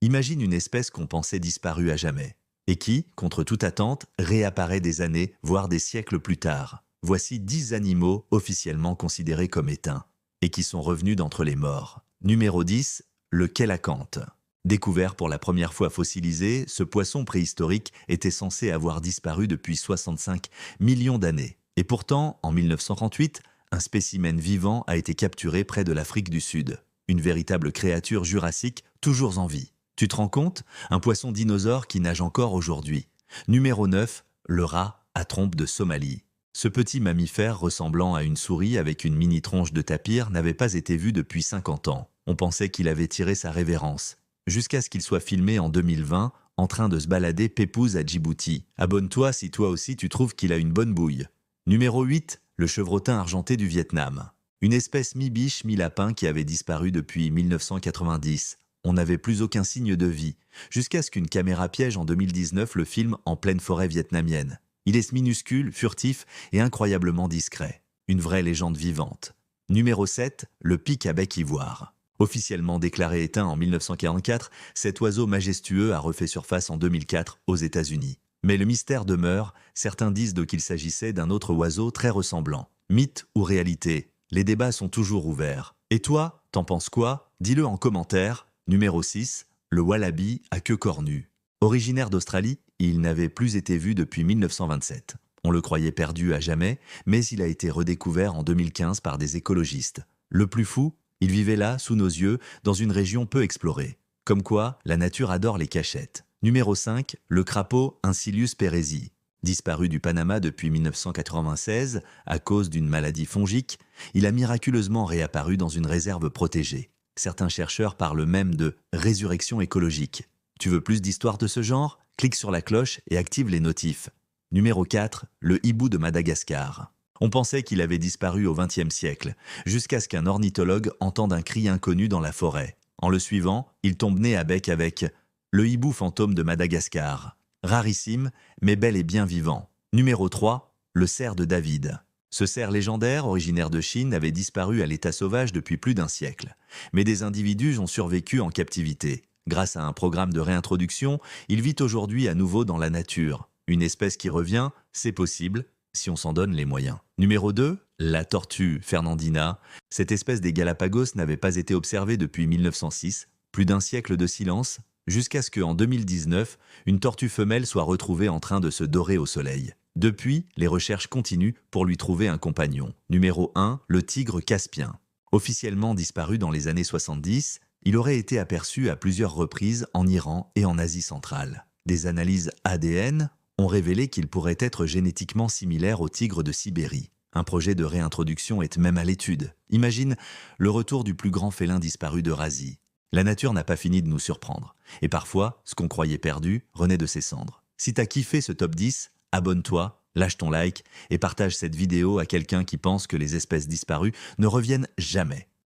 Imagine une espèce qu'on pensait disparue à jamais, et qui, contre toute attente, réapparaît des années, voire des siècles plus tard. Voici 10 animaux officiellement considérés comme éteints, et qui sont revenus d'entre les morts. Numéro 10, le kélacanthe. Découvert pour la première fois fossilisé, ce poisson préhistorique était censé avoir disparu depuis 65 millions d'années. Et pourtant, en 1938, un spécimen vivant a été capturé près de l'Afrique du Sud. Une véritable créature jurassique toujours en vie. Tu te rends compte? Un poisson dinosaure qui nage encore aujourd'hui. Numéro 9, le rat à trompe de Somalie. Ce petit mammifère ressemblant à une souris avec une mini tronche de tapir n'avait pas été vu depuis 50 ans. On pensait qu'il avait tiré sa révérence. Jusqu'à ce qu'il soit filmé en 2020 en train de se balader pépouze à Djibouti. Abonne-toi si toi aussi tu trouves qu'il a une bonne bouille. Numéro 8, le chevrotin argenté du Vietnam. Une espèce mi-biche, mi-lapin qui avait disparu depuis 1990. On n'avait plus aucun signe de vie, jusqu'à ce qu'une caméra piège en 2019 le filme en pleine forêt vietnamienne. Il est minuscule, furtif et incroyablement discret. Une vraie légende vivante. Numéro 7, le pic à bec ivoire. Officiellement déclaré éteint en 1944, cet oiseau majestueux a refait surface en 2004 aux États-Unis. Mais le mystère demeure, certains disent qu'il s'agissait d'un autre oiseau très ressemblant. Mythe ou réalité? Les débats sont toujours ouverts. Et toi, t'en penses quoi? Dis-le en commentaire. Numéro 6, le wallaby à queue cornue. Originaire d'Australie, il n'avait plus été vu depuis 1927. On le croyait perdu à jamais, mais il a été redécouvert en 2015 par des écologistes. Le plus fou, il vivait là, sous nos yeux, dans une région peu explorée. Comme quoi, la nature adore les cachettes. Numéro 5, le crapaud Incilius perezi. Disparu du Panama depuis 1996 à cause d'une maladie fongique, il a miraculeusement réapparu dans une réserve protégée. Certains chercheurs parlent même de résurrection écologique. Tu veux plus d'histoires de ce genre? Clique sur la cloche et active les notifs. Numéro 4, le hibou de Madagascar. On pensait qu'il avait disparu au XXe siècle, jusqu'à ce qu'un ornithologue entende un cri inconnu dans la forêt. En le suivant, il tombe nez à bec avec le hibou fantôme de Madagascar. Rarissime, mais bel et bien vivant. Numéro 3, le cerf de David. Ce cerf légendaire, originaire de Chine, avait disparu à l'état sauvage depuis plus d'un siècle. Mais des individus ont survécu en captivité. Grâce à un programme de réintroduction, il vit aujourd'hui à nouveau dans la nature. Une espèce qui revient, c'est possible, si on s'en donne les moyens. Numéro 2, la tortue fernandina. Cette espèce des Galapagos n'avait pas été observée depuis 1906, plus d'un siècle de silence, jusqu'à ce qu'en 2019, une tortue femelle soit retrouvée en train de se dorer au soleil. Depuis, les recherches continuent pour lui trouver un compagnon. Numéro 1, le tigre caspien. Officiellement disparu dans les années 70, il aurait été aperçu à plusieurs reprises en Iran et en Asie centrale. Des analyses ADN ont révélé qu'il pourrait être génétiquement similaire au tigre de Sibérie. Un projet de réintroduction est même à l'étude. Imagine le retour du plus grand félin disparu d'Eurasie. La nature n'a pas fini de nous surprendre. Et parfois, ce qu'on croyait perdu renaît de ses cendres. Si t'as kiffé ce top 10, abonne-toi, lâche ton like et partage cette vidéo à quelqu'un qui pense que les espèces disparues ne reviennent jamais.